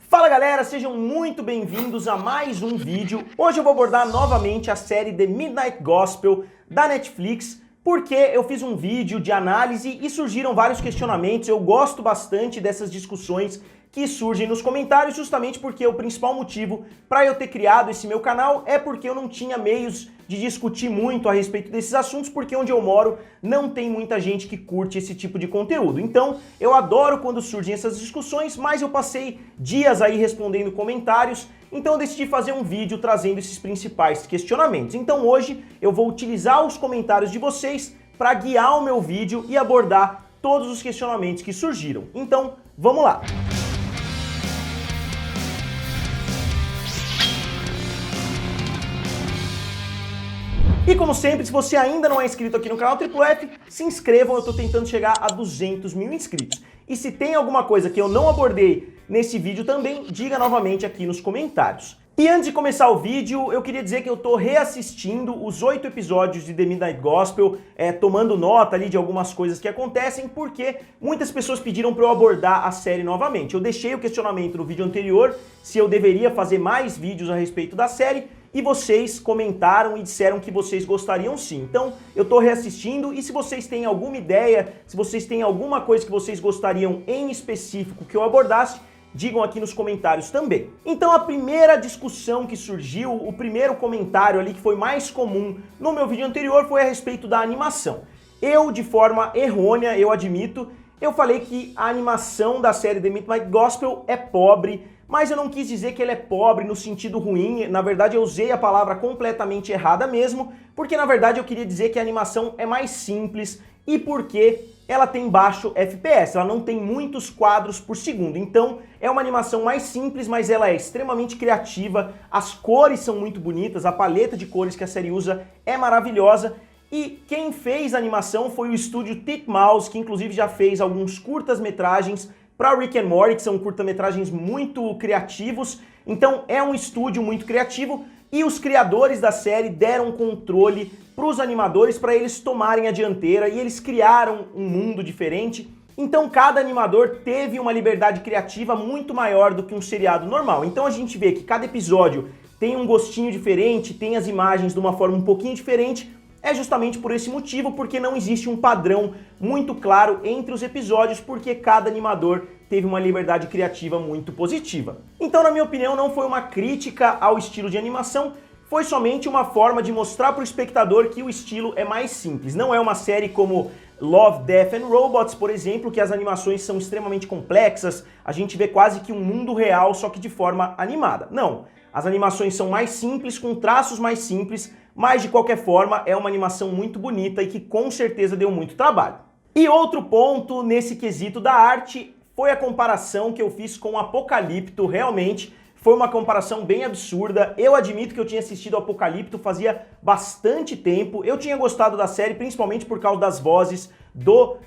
Fala galera, sejam muito bem-vindos a mais um vídeo. Hoje eu vou abordar novamente a série The Midnight Gospel da Netflix, porque eu fiz um vídeo de análise e surgiram vários questionamentos. Eu gosto bastante dessas discussões que surgem nos comentários, justamente porque o principal motivo para eu ter criado esse meu canal é porque eu não tinha meios de discutir muito a respeito desses assuntos, porque onde eu moro não tem muita gente que curte esse tipo de conteúdo. Então, eu adoro quando surgem essas discussões, mas eu passei dias aí respondendo comentários, então eu decidi fazer um vídeo trazendo esses principais questionamentos. Então hoje eu vou utilizar os comentários de vocês para guiar o meu vídeo e abordar todos os questionamentos que surgiram. Então, vamos lá! E como sempre, se você ainda não é inscrito aqui no canal Triple F, se inscrevam, eu estou tentando chegar a 200 mil inscritos. E se tem alguma coisa que eu não abordei nesse vídeo também, diga novamente aqui nos comentários. E antes de começar o vídeo, eu queria dizer que eu estou reassistindo os 8 episódios de The Midnight Gospel, tomando nota ali de algumas coisas que acontecem, porque muitas pessoas pediram para eu abordar a série novamente. Eu deixei o questionamento no vídeo anterior, se eu deveria fazer mais vídeos a respeito da série, e vocês comentaram e disseram que vocês gostariam sim. Então, eu tô reassistindo e se vocês têm alguma ideia, se vocês têm alguma coisa que vocês gostariam em específico que eu abordasse, digam aqui nos comentários também. Então, a primeira discussão que surgiu, o primeiro comentário ali que foi mais comum no meu vídeo anterior foi a respeito da animação. Eu, de forma errônea, eu admito, eu falei que a animação da série The Midnight Gospel é pobre, mas eu não quis dizer que ele é pobre no sentido ruim, na verdade eu usei a palavra completamente errada mesmo, porque na verdade eu queria dizer que a animação é mais simples e porque ela tem baixo FPS, ela não tem muitos quadros por segundo, então é uma animação mais simples, mas ela é extremamente criativa, as cores são muito bonitas, a paleta de cores que a série usa é maravilhosa, e quem fez a animação foi o estúdio Titmouse, que inclusive já fez alguns curtas-metragens para Rick and Morty, que são curta-metragens muito criativos, então é um estúdio muito criativo e os criadores da série deram controle para os animadores para eles tomarem a dianteira e eles criaram um mundo diferente, então cada animador teve uma liberdade criativa muito maior do que um seriado normal. Então a gente vê que cada episódio tem um gostinho diferente, tem as imagens de uma forma um pouquinho diferente, é justamente por esse motivo, porque não existe um padrão muito claro entre os episódios, porque cada animador teve uma liberdade criativa muito positiva. Então, na minha opinião, não foi uma crítica ao estilo de animação, foi somente uma forma de mostrar para o espectador que o estilo é mais simples. Não é uma série como Love, Death and Robots, por exemplo, que as animações são extremamente complexas, a gente vê quase que um mundo real, só que de forma animada. Não, as animações são mais simples, com traços mais simples, mas de qualquer forma é uma animação muito bonita e que com certeza deu muito trabalho. E outro ponto nesse quesito da arte foi a comparação que eu fiz com o Apocalipto. Realmente foi uma comparação bem absurda. Eu admito que eu tinha assistido ao Apocalipto fazia bastante tempo. Eu tinha gostado da série principalmente por causa das vozes do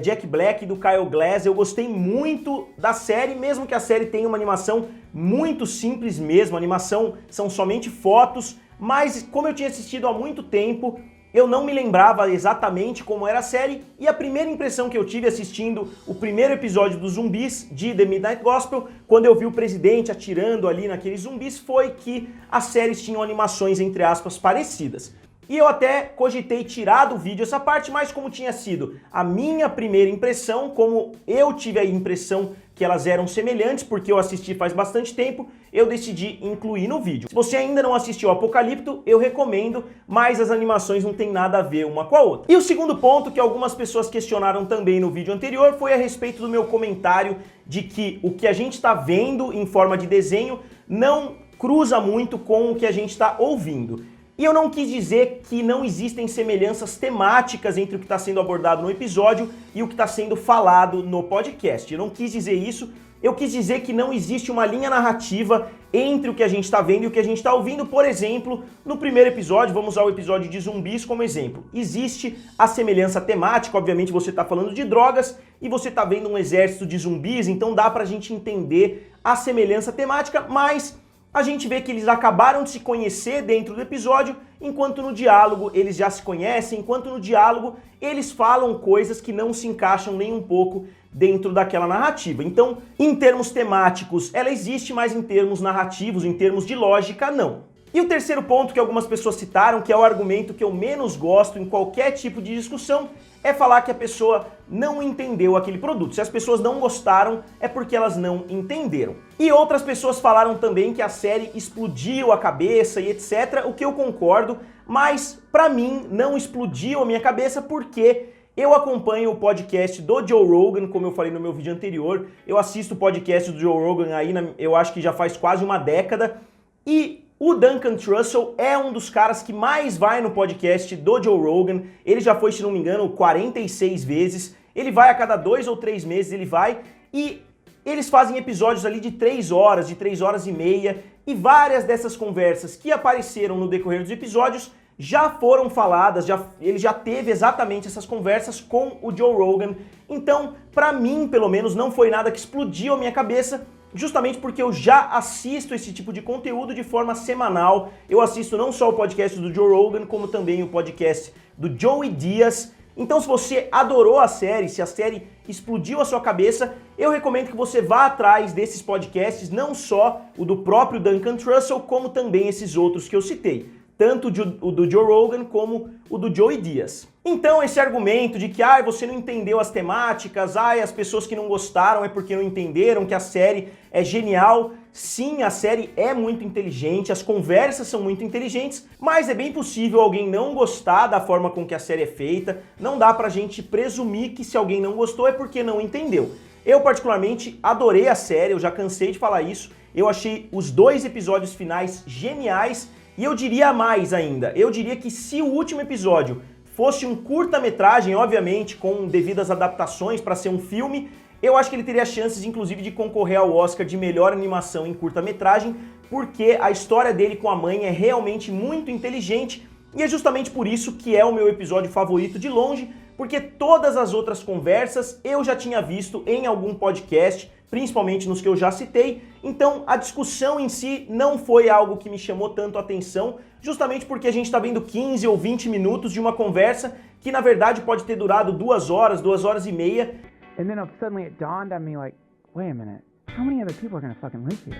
Jack Black e do Kyle Glass. Eu gostei muito da série, mesmo que a série tenha uma animação muito simples mesmo. A animação são somente fotos, mas como eu tinha assistido há muito tempo, eu não me lembrava exatamente como era a série, e a primeira impressão que eu tive assistindo o primeiro episódio dos zumbis de The Midnight Gospel, quando eu vi o presidente atirando ali naqueles zumbis, foi que as séries tinham animações, entre aspas, parecidas. E eu até cogitei tirar do vídeo essa parte, mas como tinha sido a minha primeira impressão, como eu tive a impressão que elas eram semelhantes, porque eu assisti faz bastante tempo, eu decidi incluir no vídeo. Se você ainda não assistiu ao Apocalipto, eu recomendo, mas as animações não tem nada a ver uma com a outra. E o segundo ponto que algumas pessoas questionaram também no vídeo anterior foi a respeito do meu comentário de que o que a gente está vendo em forma de desenho não cruza muito com o que a gente está ouvindo. E eu não quis dizer que não existem semelhanças temáticas entre o que está sendo abordado no episódio e o que está sendo falado no podcast. Eu não quis dizer isso, eu quis dizer que não existe uma linha narrativa entre o que a gente está vendo e o que a gente está ouvindo. Por exemplo, no primeiro episódio, vamos usar o episódio de zumbis como exemplo. Existe a semelhança temática, obviamente você está falando de drogas e você está vendo um exército de zumbis, então dá para a gente entender a semelhança temática, mas a gente vê que eles acabaram de se conhecer dentro do episódio, enquanto no diálogo eles já se conhecem, enquanto no diálogo eles falam coisas que não se encaixam nem um pouco dentro daquela narrativa. Então, em termos temáticos, ela existe, mas em termos narrativos, em termos de lógica, não. E o terceiro ponto que algumas pessoas citaram, que é o argumento que eu menos gosto em qualquer tipo de discussão, é falar que a pessoa não entendeu aquele produto. Se as pessoas não gostaram, é porque elas não entenderam. E outras pessoas falaram também que a série explodiu a cabeça e etc, o que eu concordo, mas pra mim não explodiu a minha cabeça porque eu acompanho o podcast do Joe Rogan, como eu falei no meu vídeo anterior, eu assisto o podcast do Joe Rogan aí, eu acho que já faz quase uma década, e o Duncan Trussell é um dos caras que mais vai no podcast do Joe Rogan. Ele já foi, se não me engano, 46 vezes. Ele vai a cada 2 ou 3 meses, ele vai. E eles fazem episódios ali de 3 horas, de 3 horas e meia. E várias dessas conversas que apareceram no decorrer dos episódios já foram faladas, ele já teve exatamente essas conversas com o Joe Rogan. Então, pra mim, pelo menos, não foi nada que explodiu a minha cabeça, justamente porque eu já assisto esse tipo de conteúdo de forma semanal. Eu assisto não só o podcast do Joe Rogan, como também o podcast do Joey Diaz. Então, se você adorou a série, se a série explodiu a sua cabeça, eu recomendo que você vá atrás desses podcasts, não só o do próprio Duncan Trussell, como também esses outros que eu citei. Tanto o do Joe Rogan como o do Joey Diaz. Então esse argumento de que você não entendeu as temáticas, as pessoas que não gostaram é porque não entenderam, que a série é genial. Sim, a série é muito inteligente, as conversas são muito inteligentes, mas é bem possível alguém não gostar da forma com que a série é feita. Não dá pra gente presumir que se alguém não gostou é porque não entendeu. Eu particularmente adorei a série, eu já cansei de falar isso. Eu achei os 2 episódios finais geniais. E eu diria mais ainda, eu diria que se o último episódio fosse um curta-metragem, obviamente com devidas adaptações para ser um filme, eu acho que ele teria chances inclusive de concorrer ao Oscar de melhor animação em curta-metragem, porque a história dele com a mãe é realmente muito inteligente e é justamente por isso que é o meu episódio favorito de longe, porque todas as outras conversas eu já tinha visto em algum podcast, principalmente nos que eu já citei, então a discussão em si não foi algo que me chamou tanto a atenção, justamente porque a gente está vendo 15 ou 20 minutos de uma conversa que na verdade pode ter durado 2 horas, 2 horas e meia. And then suddenly it dawned on me like, wait a minute, how many other people are gonna fucking live here?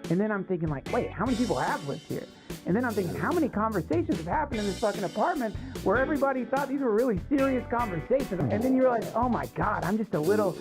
And then I'm thinking like, wait, how many people have lived here? And then I'm thinking, how many conversations have happened in this fucking apartment where everybody thought these were really serious conversations? And then you realize, oh my God, I'm just a little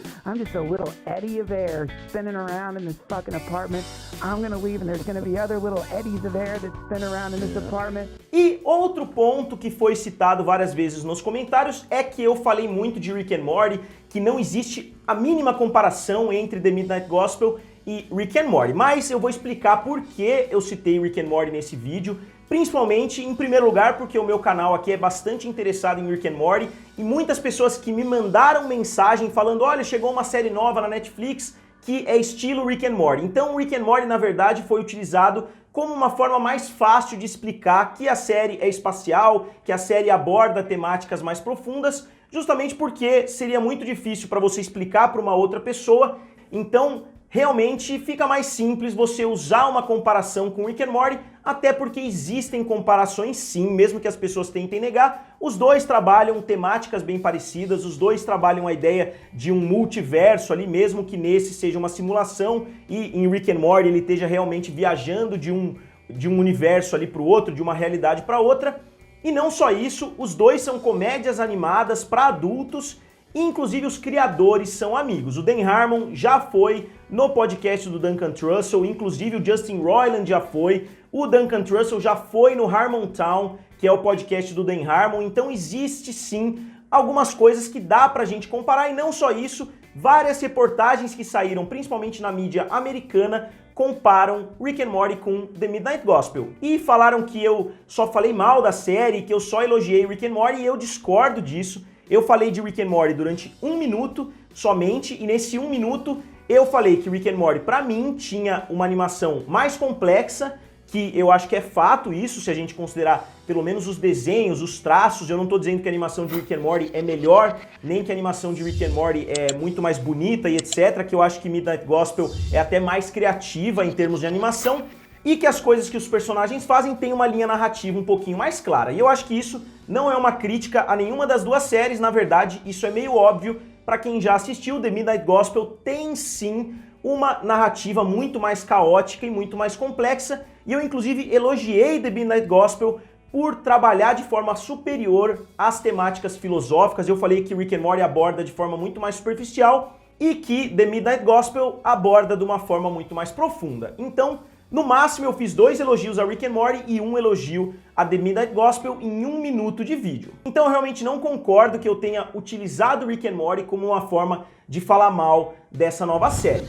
eddy of air spinning around in this fucking apartment. I'm gonna leave and there's gonna be other little eddies of air that spin around in this apartment. E outro ponto que foi citado várias vezes nos comentários é que eu falei muito de Rick and Morty, que não existe a mínima comparação entre The Midnight Gospel e Rick and Morty, mas eu vou explicar por que eu citei Rick and Morty nesse vídeo, principalmente, em primeiro lugar, porque o meu canal aqui é bastante interessado em Rick and Morty e muitas pessoas que me mandaram mensagem falando, olha, chegou uma série nova na Netflix que é estilo Rick and Morty. Então, Rick and Morty, na verdade, foi utilizado como uma forma mais fácil de explicar que a série é espacial, que a série aborda temáticas mais profundas, justamente porque seria muito difícil para você explicar para uma outra pessoa. Então, realmente fica mais simples você usar uma comparação com Rick and Morty, até porque existem comparações sim, mesmo que as pessoas tentem negar. Os dois trabalham temáticas bem parecidas, os dois trabalham a ideia de um multiverso ali, mesmo que nesse seja uma simulação e em Rick and Morty ele esteja realmente viajando de um universo ali para o outro, de uma realidade para outra. E não só isso, os dois são comédias animadas para adultos, e inclusive os criadores são amigos. O Dan Harmon já foi no podcast do Duncan Trussell, inclusive o Justin Roiland já foi, o Duncan Trussell já foi no Harmontown, que é o podcast do Dan Harmon, então existe sim algumas coisas que dá pra gente comparar, e não só isso, várias reportagens que saíram, principalmente na mídia americana, comparam Rick and Morty com The Midnight Gospel. E falaram que eu só falei mal da série, que eu só elogiei Rick and Morty, e eu discordo disso. Eu falei de Rick and Morty durante 1 minuto somente, e nesse 1 minuto eu falei que Rick and Morty, pra mim, tinha uma animação mais complexa, que eu acho que é fato isso, se a gente considerar pelo menos os desenhos, os traços. Eu não tô dizendo que a animação de Rick and Morty é melhor, nem que a animação de Rick and Morty é muito mais bonita e etc, que eu acho que Midnight Gospel é até mais criativa em termos de animação. e que as coisas que os personagens fazem têm uma linha narrativa um pouquinho mais clara. E eu acho que isso não é uma crítica a nenhuma das duas séries, na verdade, isso é meio óbvio para quem já assistiu. The Midnight Gospel tem sim uma narrativa muito mais caótica e muito mais complexa, e eu inclusive elogiei The Midnight Gospel por trabalhar de forma superior às temáticas filosóficas. Eu falei que Rick and Morty aborda de forma muito mais superficial e que The Midnight Gospel aborda de uma forma muito mais profunda. Então, no máximo eu fiz 2 elogios a Rick and Morty e 1 elogio a The Midnight Gospel em 1 minuto de vídeo. Então eu realmente não concordo que eu tenha utilizado Rick and Morty como uma forma de falar mal dessa nova série.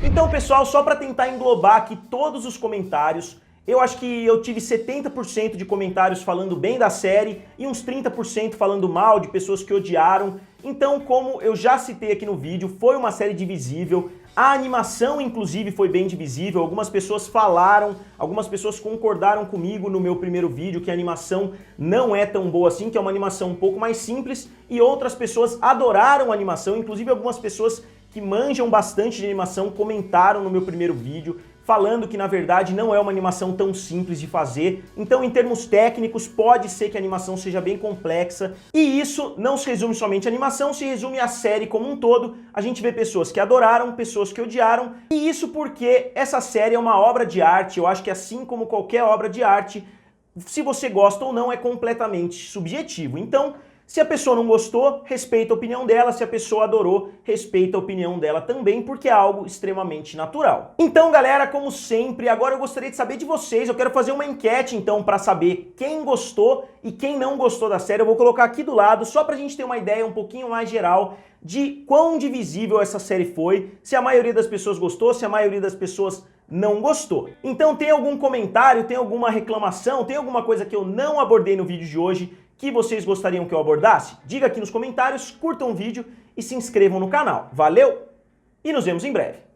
Então, pessoal, só para tentar englobar aqui todos os comentários, eu acho que eu tive 70% de comentários falando bem da série e uns 30% falando mal, de pessoas que odiaram. Então, como eu já citei aqui no vídeo, foi uma série divisível. A animação, inclusive, foi bem divisível. Algumas pessoas falaram, algumas pessoas concordaram comigo no meu primeiro vídeo que a animação não é tão boa assim, que é uma animação um pouco mais simples, e outras pessoas adoraram a animação, inclusive algumas pessoas que manjam bastante de animação comentaram no meu primeiro vídeo, falando que na verdade não é uma animação tão simples de fazer. Então, em termos técnicos, pode ser que a animação seja bem complexa, e isso não se resume somente à animação, se resume à série como um todo. A gente vê pessoas que adoraram, pessoas que odiaram, e isso porque essa série é uma obra de arte. Eu acho que assim como qualquer obra de arte, se você gosta ou não é completamente subjetivo. Então, se a pessoa não gostou, respeita a opinião dela. Se a pessoa adorou, respeita a opinião dela também, porque é algo extremamente natural. Então, galera, como sempre, agora eu gostaria de saber de vocês. Eu quero fazer uma enquete, então, para saber quem gostou e quem não gostou da série. Eu vou colocar aqui do lado, só pra gente ter uma ideia um pouquinho mais geral de quão divisível essa série foi, se a maioria das pessoas gostou, se a maioria das pessoas não gostou. Então, tem algum comentário, tem alguma reclamação, tem alguma coisa que eu não abordei no vídeo de hoje que vocês gostariam que eu abordasse? Diga aqui nos comentários, curtam o vídeo e se inscrevam no canal. Valeu e nos vemos em breve.